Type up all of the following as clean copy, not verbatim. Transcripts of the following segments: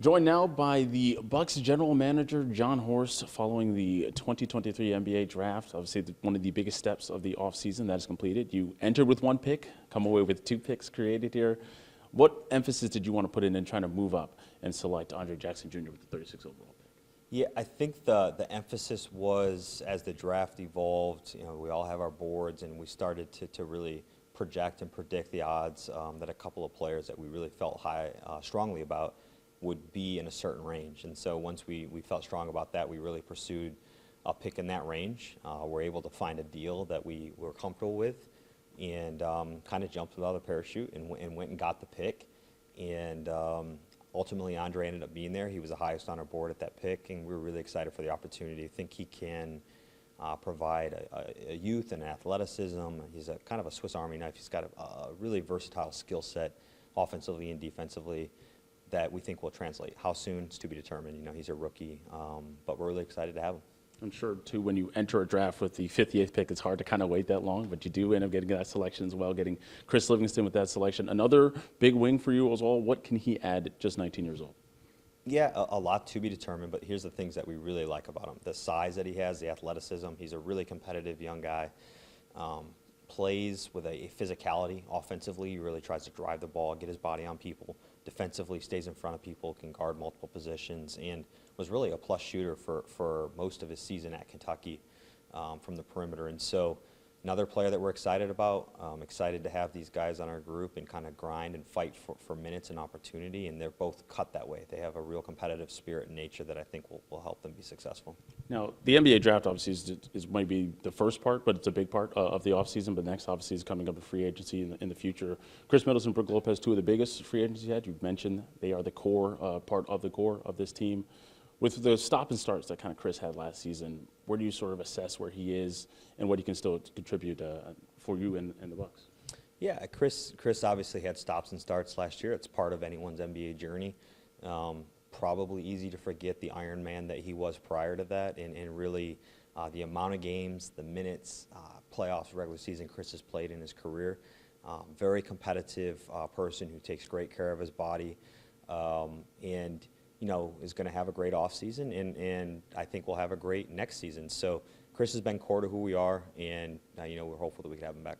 Joined now by the Bucks general manager, Jon Horst, following the 2023 NBA draft. Obviously, one of the biggest steps of the offseason that is completed. You entered with one pick, come away with two picks created here. What emphasis did you want to put in trying to move up and select Andre Jackson Jr. with the 36 overall pick? Yeah, I think the emphasis was as the draft evolved, we all have our boards and we started to really project and predict the odds that a couple of players that we really felt strongly about would be in a certain range. And so once we felt strong about that, we really pursued a pick in that range. We're able to find a deal that we were comfortable with and kind of jumped without a parachute and went and got the pick. And ultimately, Andre ended up being there. He was the highest on our board at that pick, and we were really excited for the opportunity. I think he can provide a youth and athleticism. He's a kind of a Swiss Army knife. He's got a really versatile skill set offensively and defensively that we think will translate. How soon is to be determined. He's a rookie, but we're really excited to have him. I'm sure, too, when you enter a draft with the 58th pick, it's hard to kind of wait that long, but you do end up getting that selection as well, getting Chris Livingston with that selection. Another big wing for you as well. What can he add at just 19 years old? Yeah, a lot to be determined, but here's the things that we really like about him. The size that he has, the athleticism. He's a really competitive young guy. Plays with a physicality offensively. He really tries to drive the ball, get his body on people. Defensively, stays in front of people, can guard multiple positions, and was really a plus shooter for most of his season at Kentucky from the perimeter. And so another player that we're excited about, excited to have these guys on our group and kind of grind and fight for minutes and opportunity, and they're both cut that way. They have a real competitive spirit and nature that I think will help them be successful. Now, the NBA draft obviously is maybe the first part, but it's a big part of the offseason. But next, obviously, is coming up with free agency in the future. Chris Middleton, Brook Lopez, two of the biggest free agents you had. You've mentioned they are the core, part of the core of this team. With the stop and starts that kind of Chris had last season, where do you sort of assess where he is and what he can still contribute for you and the Bucks? Yeah, Chris obviously had stops and starts last year. It's part of anyone's NBA journey. Probably easy to forget the Iron Man that he was prior to that, and really the amount of games, the minutes, playoffs, regular season Chris has played in his career. Very competitive person who takes great care of his body, and is going to have a great offseason, and I think we'll have a great next season. So Chris has been core to who we are, and we're hopeful that we can have him back.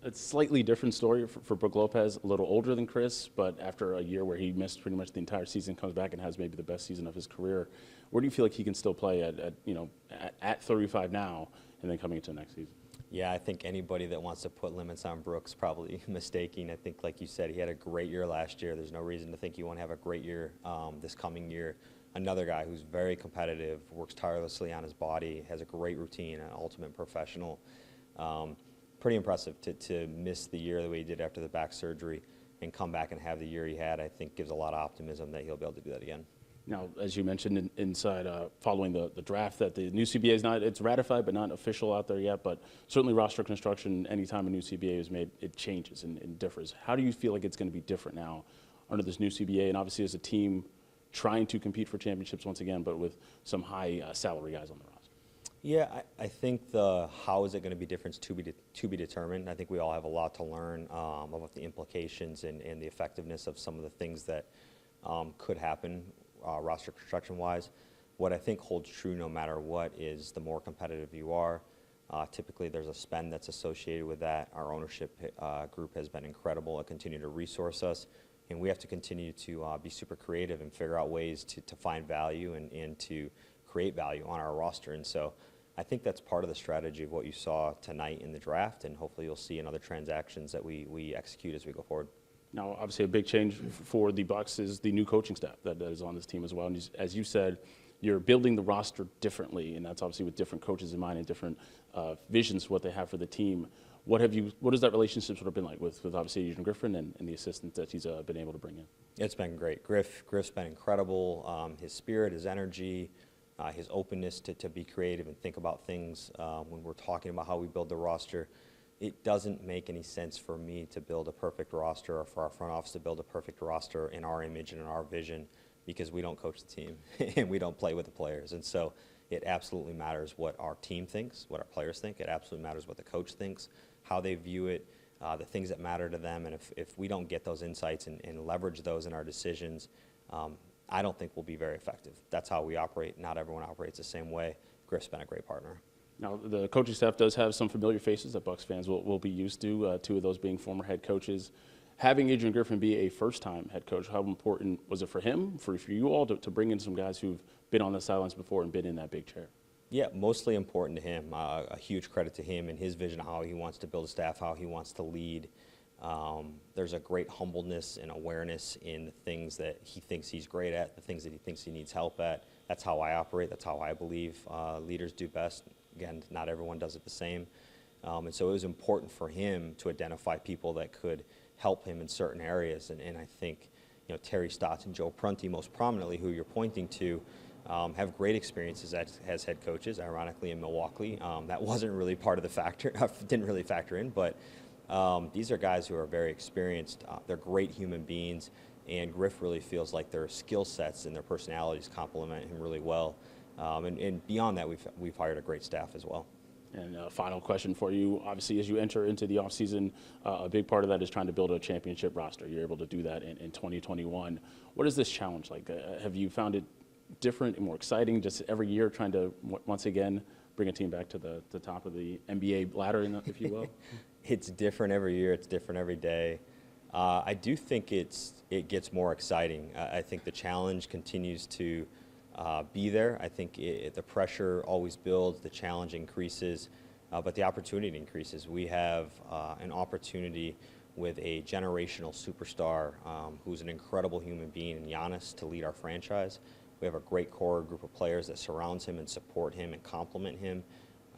It's a slightly different story for Brook Lopez, a little older than Chris, but after a year where he missed pretty much the entire season, comes back and has maybe the best season of his career. Where do you feel like he can still play at 35 now and then coming into the next season? Yeah, I think anybody that wants to put limits on Brook's probably mistaking. I think, like you said, he had a great year last year. There's no reason to think he won't have a great year this coming year. Another guy who's very competitive, works tirelessly on his body, has a great routine, an ultimate professional. Pretty impressive to miss the year the way he did after the back surgery and come back and have the year he had. I think gives a lot of optimism that he'll be able to do that again. Now, as you mentioned inside following the draft, that the new CBA is it's ratified but not official out there yet, but certainly roster construction, anytime a new CBA is made, it changes and differs. How do you feel like it's going to be different now under this new CBA, and obviously as a team trying to compete for championships once again, but with some high salary guys on the roster? Yeah, I think the how is it going to be different to be determined. I think we all have a lot to learn about the implications and the effectiveness of some of the things that could happen roster construction-wise. What I think holds true no matter what is the more competitive you are, typically there's a spend that's associated with that. Our ownership group has been incredible and continue to resource us, and we have to continue to be super creative and figure out ways to find value and to create value on our roster. And so I think that's part of the strategy of what you saw tonight in the draft, and hopefully you'll see in other transactions that we execute as we go forward. Now, obviously, a big change for the Bucks is the new coaching staff that is on this team as well. And as you said, you're building the roster differently, and that's obviously with different coaches in mind and different visions for what they have for the team. What has that relationship sort of been like with obviously Adrian Griffin and the assistants that he's been able to bring in? It's been great. Griff's been incredible. His spirit, his energy, his openness to be creative and think about things when we're talking about how we build the roster. It doesn't make any sense for me to build a perfect roster or for our front office to build a perfect roster in our image and in our vision, because we don't coach the team and we don't play with the players. And so it absolutely matters what our team thinks, what our players think. It absolutely matters what the coach thinks, how they view it, the things that matter to them. And if we don't get those insights and leverage those in our decisions, I don't think will be very effective. That's how we operate. Not everyone operates the same way. Griff's been a great partner. Now, the coaching staff does have some familiar faces that Bucks fans will be used to, two of those being former head coaches. Having Adrian Griffin be a first-time head coach, how important was it for him, for you all, to bring in some guys who've been on the sidelines before and been in that big chair? Yeah, mostly important to him. A huge credit to him and his vision of how he wants to build a staff, how he wants to lead. There's a great humbleness and awareness in the things that he thinks he's great at, the things that he thinks he needs help at. That's how I operate. That's how I believe leaders do best. Again, not everyone does it the same. And so it was important for him to identify people that could help him in certain areas. And I think, Terry Stotts and Joe Prunty, most prominently, who you're pointing to, have great experiences as head coaches, ironically, in Milwaukee. That wasn't really part of the factor, didn't really factor in, but these are guys who are very experienced. They're great human beings, and Griff really feels like their skill sets and their personalities complement him really well. And beyond that, we've hired a great staff as well. And a final question for you. Obviously, as you enter into the offseason, a big part of that is trying to build a championship roster. You're able to do that in 2021. What is this challenge like? Have you found it different and more exciting just every year trying to, once again, bring a team back to the top of the NBA ladder, if you will? It's different every year. It's different every day. I do think it gets more exciting. I think the challenge continues to be there. I think the pressure always builds, the challenge increases, but the opportunity increases. We have an opportunity with a generational superstar who's an incredible human being in Giannis to lead our franchise. We have a great core group of players that surrounds him and support him and complement him.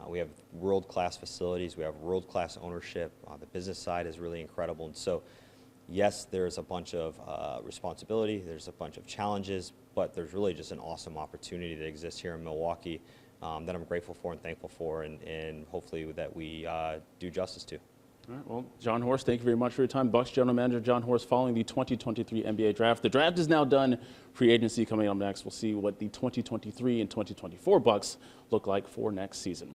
We have world-class facilities. We have world-class ownership. The business side is really incredible. And so, yes, there's a bunch of responsibility. There's a bunch of challenges, but there's really just an awesome opportunity that exists here in Milwaukee that I'm grateful for and thankful for, and hopefully that we do justice to. All right, well, Jon Horst, thank you very much for your time. Bucks General Manager Jon Horst following the 2023 NBA Draft. The draft is now done. Free agency coming up next. We'll see what the 2023 and 2024 Bucks look like for next season.